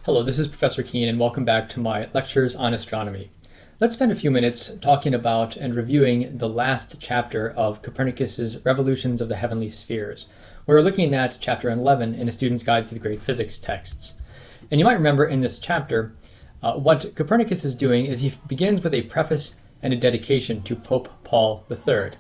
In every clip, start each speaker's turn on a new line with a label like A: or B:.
A: Hello, this is Professor Kuehn, and welcome back to my lectures on astronomy. Let's spend a few minutes talking about and reviewing the last chapter of Copernicus's Revolutions of the Heavenly Spheres. We're looking at Chapter 11 in a Student's Guide to the Great Physics texts. And you might remember in this chapter, what Copernicus is doing is he begins with a preface and a dedication to Pope Paul III.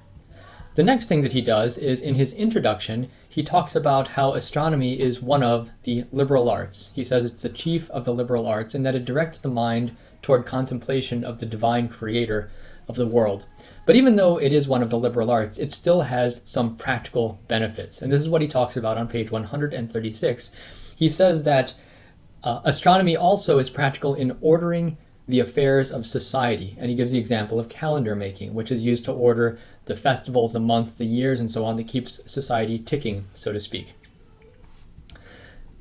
A: The next thing that he does is, in his introduction, he talks about how astronomy is one of the liberal arts. He says it's the chief of the liberal arts and that it directs the mind toward contemplation of the divine creator of the world. But even though it is one of the liberal arts, it still has some practical benefits. And this is what he talks about on page 136. He says that astronomy also is practical in ordering the affairs of society. And he gives the example of calendar making, which is used to order the festivals, the months, the years, and so on, that keeps society ticking, so to speak.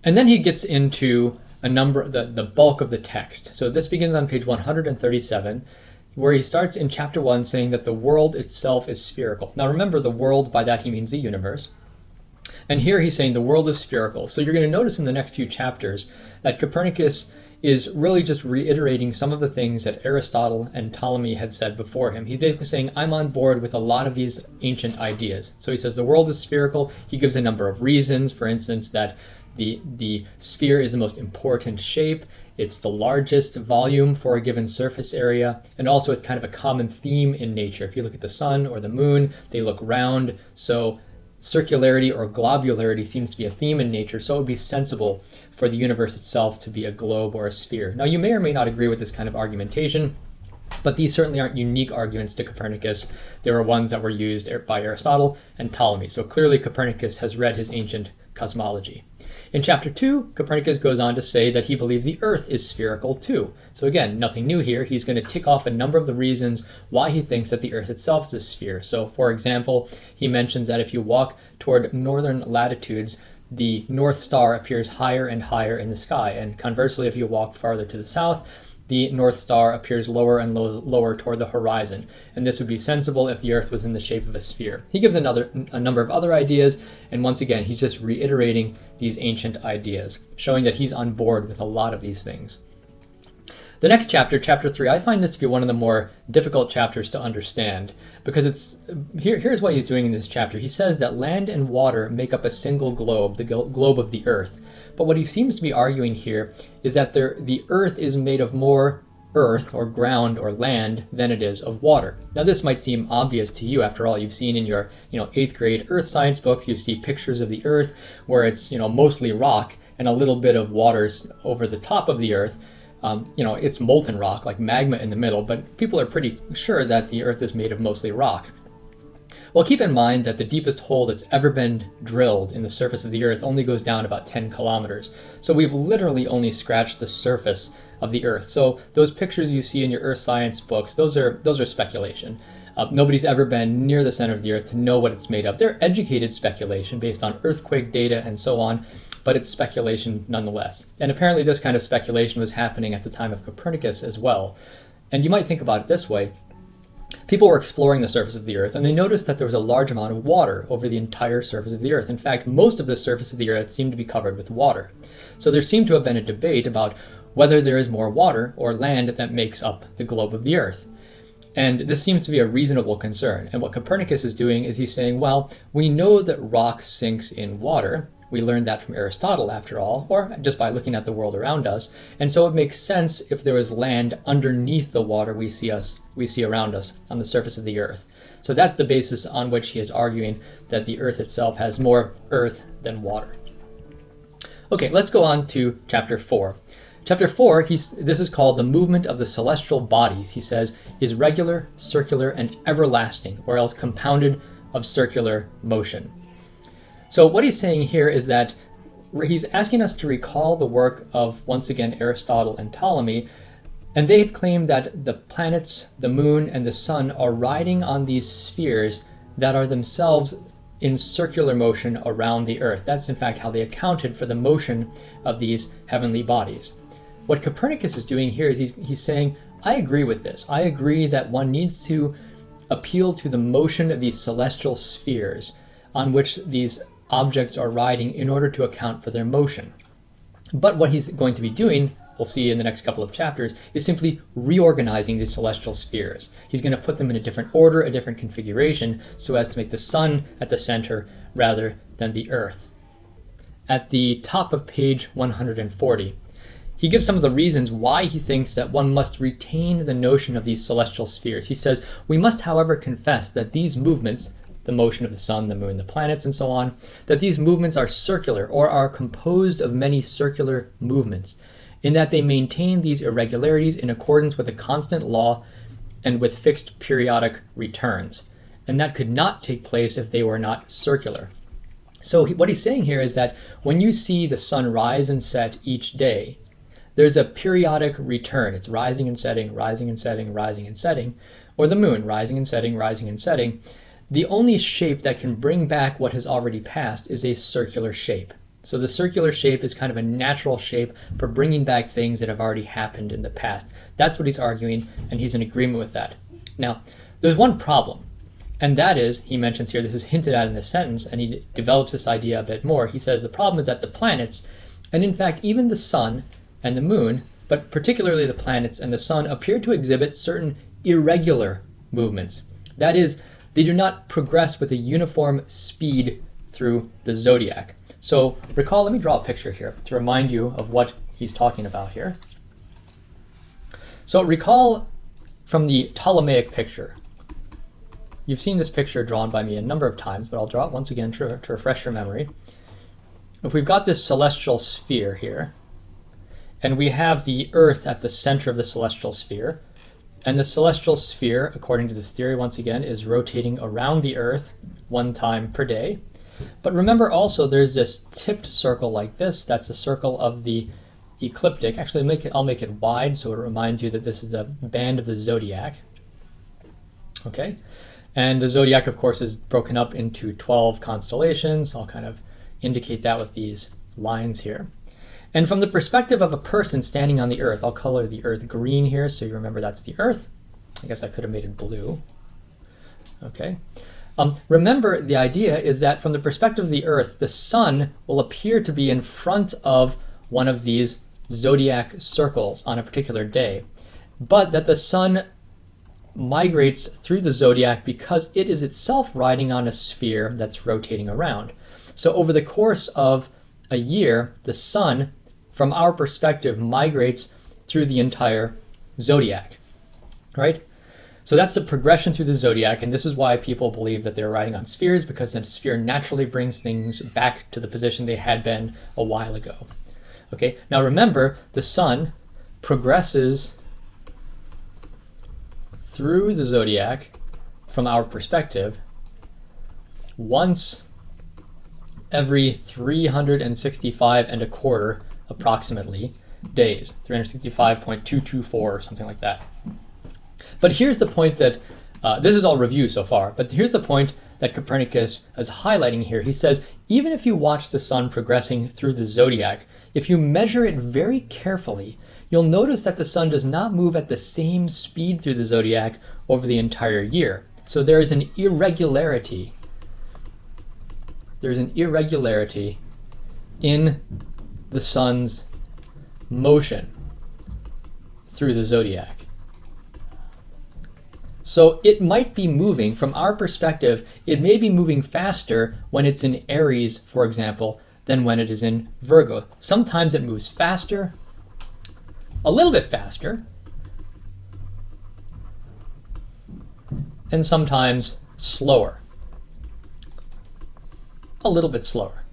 A: And then he gets into the bulk of the text. So this begins on page 137, where he starts in chapter 1 saying that the world itself is spherical. Now remember, the world, by that he means the universe. And here he's saying the world is spherical. So you're going to notice in the next few chapters that Copernicus is really just reiterating some of the things that Aristotle and Ptolemy had said before him. He's basically saying, I'm on board with a lot of these ancient ideas. So he says the world is spherical. He gives a number of reasons, for instance, that the sphere is the most important shape. It's the largest volume for a given surface area, and also it's kind of a common theme in nature. If you look at the sun or the moon, they look round, so circularity or globularity seems to be a theme in nature, so it would be sensible for the universe itself to be a globe or a sphere. Now, you may or may not agree with this kind of argumentation, but these certainly aren't unique arguments to Copernicus. There were ones that were used by Aristotle and Ptolemy, so clearly Copernicus has read his ancient cosmology. In chapter 2, Copernicus goes on to say that he believes the Earth is spherical too. So again, nothing new here. He's going to tick off a number of the reasons why he thinks that the Earth itself is a sphere. So for example, he mentions that if you walk toward northern latitudes, the North Star appears higher and higher in the sky. And conversely, if you walk farther to the south, the North Star appears lower and lower toward the horizon. And this would be sensible if the Earth was in the shape of a sphere. He gives a number of other ideas, and once again, he's just reiterating these ancient ideas, showing that he's on board with a lot of these things. The next chapter, chapter 3, I find this to be one of the more difficult chapters to understand, because here's what he's doing in this chapter. He says that land and water make up a single globe, the globe of the Earth. But what he seems to be arguing here is that the Earth is made of more earth or ground or land than it is of water. Now this might seem obvious to you. After all, you've seen in your 8th grade earth science books, you see pictures of the Earth where it's mostly rock and a little bit of waters over the top of the Earth. It's molten rock, like magma in the middle, but people are pretty sure that the Earth is made of mostly rock. Well, keep in mind that the deepest hole that's ever been drilled in the surface of the Earth only goes down about 10 kilometers. So we've literally only scratched the surface of the Earth. So those pictures you see in your earth science books, those are speculation. Nobody's ever been near the center of the Earth to know what it's made of. They're educated speculation based on earthquake data and so on, but it's speculation nonetheless. And apparently this kind of speculation was happening at the time of Copernicus as well. And you might think about it this way. People were exploring the surface of the Earth, and they noticed that there was a large amount of water over the entire surface of the Earth. In fact, most of the surface of the Earth seemed to be covered with water. So there seemed to have been a debate about whether there is more water or land that makes up the globe of the Earth. And this seems to be a reasonable concern. And what Copernicus is doing is he's saying, well, we know that rock sinks in water. We learned that from Aristotle, after all, or just by looking at the world around us. And so it makes sense if there is land underneath the water we see around us on the surface of the Earth. So that's the basis on which he is arguing that the Earth itself has more earth than water. Okay, let's go on to chapter 4. Chapter 4, this is called the movement of the celestial bodies. He says, is regular, circular, and everlasting, or else compounded of circular motion. So what he's saying here is that he's asking us to recall the work of, once again, Aristotle and Ptolemy, and they had claimed that the planets, the moon, and the sun are riding on these spheres that are themselves in circular motion around the Earth. That's in fact how they accounted for the motion of these heavenly bodies. What Copernicus is doing here is he's saying, I agree with this. I agree that one needs to appeal to the motion of these celestial spheres on which these objects are riding in order to account for their motion. But what he's going to be doing, we'll see in the next couple of chapters, is simply reorganizing these celestial spheres. He's going to put them in a different order, a different configuration, so as to make the sun at the center rather than the Earth. At the top of page 140, he gives some of the reasons why he thinks that one must retain the notion of these celestial spheres. He says, "We must, however, confess that these movements, the motion of the sun, the moon, the planets, and so on, that these movements are circular, or are composed of many circular movements, in that they maintain these irregularities in accordance with a constant law and with fixed periodic returns. And that could not take place if they were not circular." So what he's saying here is that when you see the sun rise and set each day, there's a periodic return. It's rising and setting, rising and setting, rising and setting, or the moon rising and setting, rising and setting. The only shape that can bring back what has already passed is a circular shape. So the circular shape is kind of a natural shape for bringing back things that have already happened in the past. That's what he's arguing, and he's in agreement with that. Now, there's one problem, and that is, he mentions here, this is hinted at in this sentence, and he develops this idea a bit more. He says the problem is that the planets, and in fact even the sun and the moon, but particularly the planets and the sun, appear to exhibit certain irregular movements. That is, they do not progress with a uniform speed through the zodiac. So recall, let me draw a picture here to remind you of what he's talking about here. So recall from the Ptolemaic picture. You've seen this picture drawn by me a number of times, but I'll draw it once again to refresh your memory. If we've got this celestial sphere here, and we have the Earth at the center of the celestial sphere, and the celestial sphere, according to this theory, once again, is rotating around the Earth one time per day. But remember also there's this tipped circle like this. That's a circle of the ecliptic. Actually, I'll make it wide so it reminds you that this is a band of the zodiac. Okay, and the zodiac, of course, is broken up into 12 constellations. I'll kind of indicate that with these lines here. And from the perspective of a person standing on the Earth, I'll color the Earth green here so you remember that's the Earth. I guess I could have made it blue. Okay. Remember, the idea is that from the perspective of the Earth, the sun will appear to be in front of one of these zodiac circles on a particular day, but that the sun migrates through the zodiac because it is itself riding on a sphere that's rotating around. So over the course of a year, the sun, from our perspective, migrates through the entire zodiac, right? So that's a progression through the zodiac, and this is why people believe that they're riding on spheres, because the sphere naturally brings things back to the position they had been a while ago. Okay, now remember, the sun progresses through the zodiac from our perspective once every 365 and a quarter approximately days, 365.224 or something like that. But here's the point that, this is all review so far, but here's the point that Copernicus is highlighting here. He says, even if you watch the sun progressing through the zodiac, if you measure it very carefully, you'll notice that the sun does not move at the same speed through the zodiac over the entire year. So there is an irregularity. There's an irregularity in the sun's motion through the zodiac. So it might be moving, from our perspective, it may be moving faster when it's in Aries, for example, than when it is in Virgo. Sometimes it moves faster, a little bit faster, and sometimes slower, a little bit slower.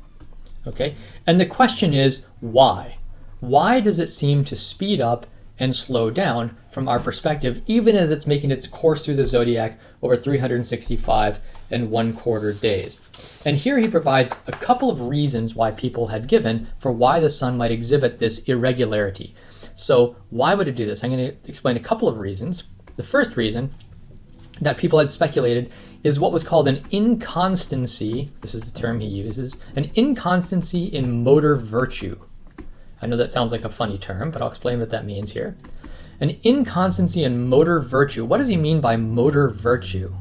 A: Okay, and the question is why? Why does it seem to speed up and slow down from our perspective, even as it's making its course through the zodiac over 365 and 1/4 days? And here he provides a couple of reasons why people had given for why the sun might exhibit this irregularity. So why would it do this? I'm going to explain a couple of reasons. The first reason that people had speculated is what was called an inconstancy, this is the term he uses, an inconstancy in motor virtue. I know that sounds like a funny term, but I'll explain what that means here. An inconstancy in motor virtue. What does he mean by motor virtue?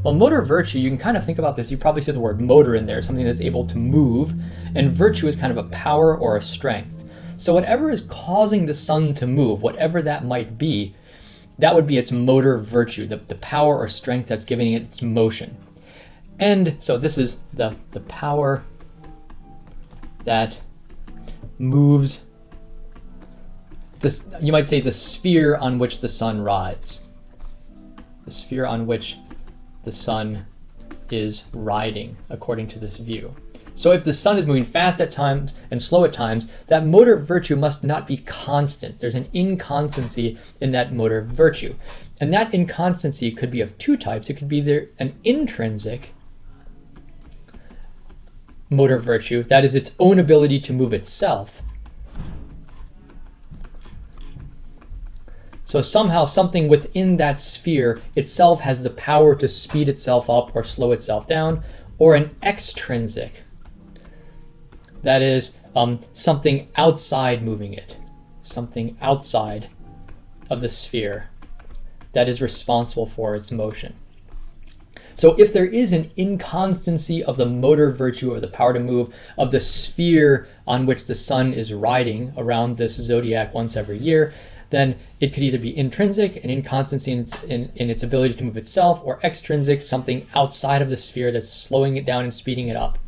A: Well, motor virtue, you can kind of think about this. You probably see the word motor in there, something that's able to move, and virtue is kind of a power or a strength. So whatever is causing the sun to move, whatever that might be, that would be its motor virtue, the power or strength that's giving it its motion. And so this is the power that moves this, you might say, the sphere on which the sun rides. The sphere on which the sun is riding, according to this view. So if the sun is moving fast at times and slow at times, that motor virtue must not be constant. There's an inconstancy in that motor virtue. And that inconstancy could be of two types. It could be either an intrinsic motor virtue, that is its own ability to move itself. So somehow something within that sphere itself has the power to speed itself up or slow itself down, or an extrinsic, that is something outside moving it, something outside of the sphere that is responsible for its motion. So if there is an inconstancy of the motor virtue or the power to move of the sphere on which the sun is riding around this zodiac once every year, then it could either be intrinsic, an inconstancy in its ability to move itself, or extrinsic, something outside of the sphere that's slowing it down and speeding it up.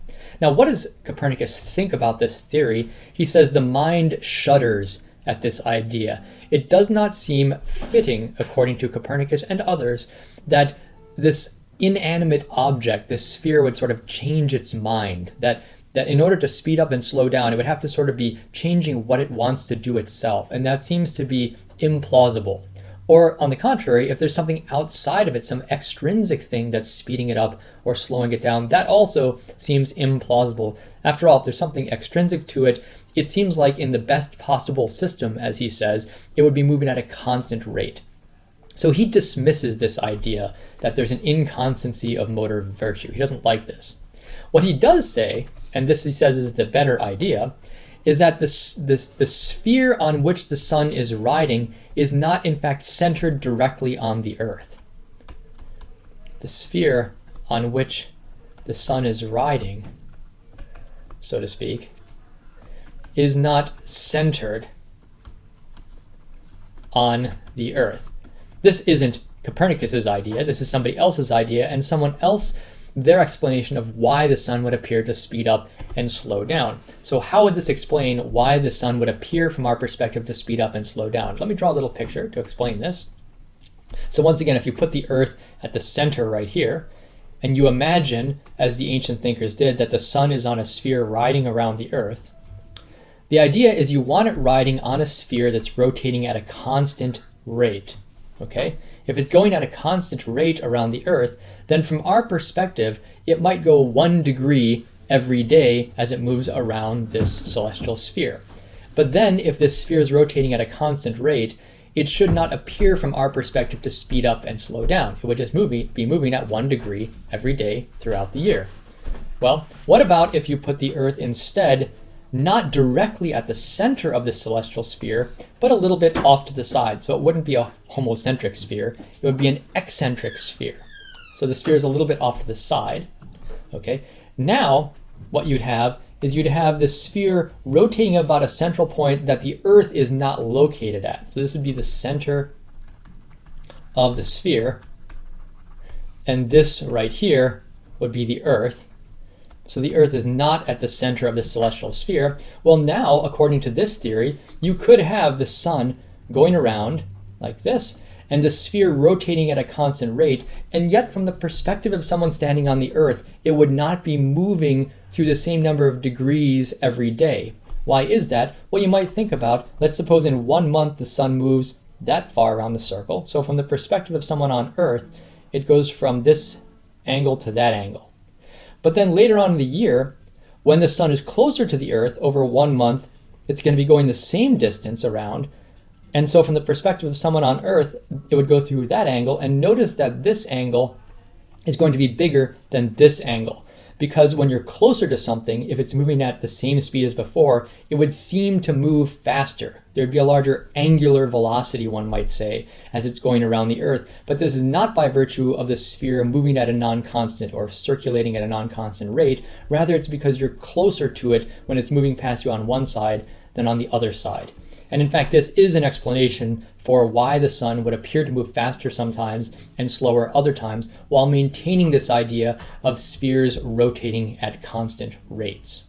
A: Now, what does Copernicus think about this theory? He says the mind shudders at this idea. It does not seem fitting, according to Copernicus and others, that this inanimate object, this sphere, would sort of change its mind, that in order to speed up and slow down, it would have to sort of be changing what it wants to do itself, and that seems to be implausible. Or on the contrary, if there's something outside of it, some extrinsic thing that's speeding it up or slowing it down, that also seems implausible. After all, if there's something extrinsic to it, it seems like in the best possible system, as he says, it would be moving at a constant rate. So he dismisses this idea that there's an inconstancy of motor virtue. He doesn't like this. What he does say, and this he says is the better idea, is that the sphere on which the sun is riding is not in fact centered directly on the Earth. The sphere on which the sun is riding, so to speak, is not centered on the Earth. This isn't Copernicus's idea, this is somebody else's idea, and someone else, their explanation of why the sun would appear to speed up and slow down. So how would this explain why the sun would appear from our perspective to speed up and slow down? Let me draw a little picture to explain this. So once again, if you put the Earth at the center right here, and you imagine, as the ancient thinkers did, that the sun is on a sphere riding around the Earth, the idea is you want it riding on a sphere that's rotating at a constant rate. Okay? If it's going at a constant rate around the Earth, then from our perspective, it might go 1 degree every day as it moves around this celestial sphere. But then if this sphere is rotating at a constant rate, it should not appear from our perspective to speed up and slow down. It would just be moving at 1 degree every day throughout the year. Well, what about if you put the Earth instead not directly at the center of the celestial sphere, but a little bit off to the side? So it wouldn't be a homocentric sphere, it would be an eccentric sphere. So the sphere is a little bit off to the side. Okay, now what you'd have is you'd have the sphere rotating about a central point that the Earth is not located at. So this would be the center of the sphere, and this right here would be the Earth. So the Earth is not at the center of the celestial sphere. Well, now, according to this theory, you could have the sun going around like this, and the sphere rotating at a constant rate, and yet from the perspective of someone standing on the Earth, it would not be moving through the same number of degrees every day. Why is that? Well, you might think about, let's suppose in 1 month the sun moves that far around the circle. So from the perspective of someone on Earth, it goes from this angle to that angle. But then later on in the year, when the sun is closer to the Earth over 1 month, it's going to be going the same distance around. And so from the perspective of someone on Earth, it would go through that angle. And notice that this angle is going to be bigger than this angle. Because when you're closer to something, if it's moving at the same speed as before, it would seem to move faster. There'd be a larger angular velocity, one might say, as it's going around the Earth. But this is not by virtue of the sphere moving at a non-constant or circulating at a non-constant rate. Rather, it's because you're closer to it when it's moving past you on one side than on the other side. And in fact, this is an explanation for why the sun would appear to move faster sometimes and slower other times, while maintaining this idea of spheres rotating at constant rates.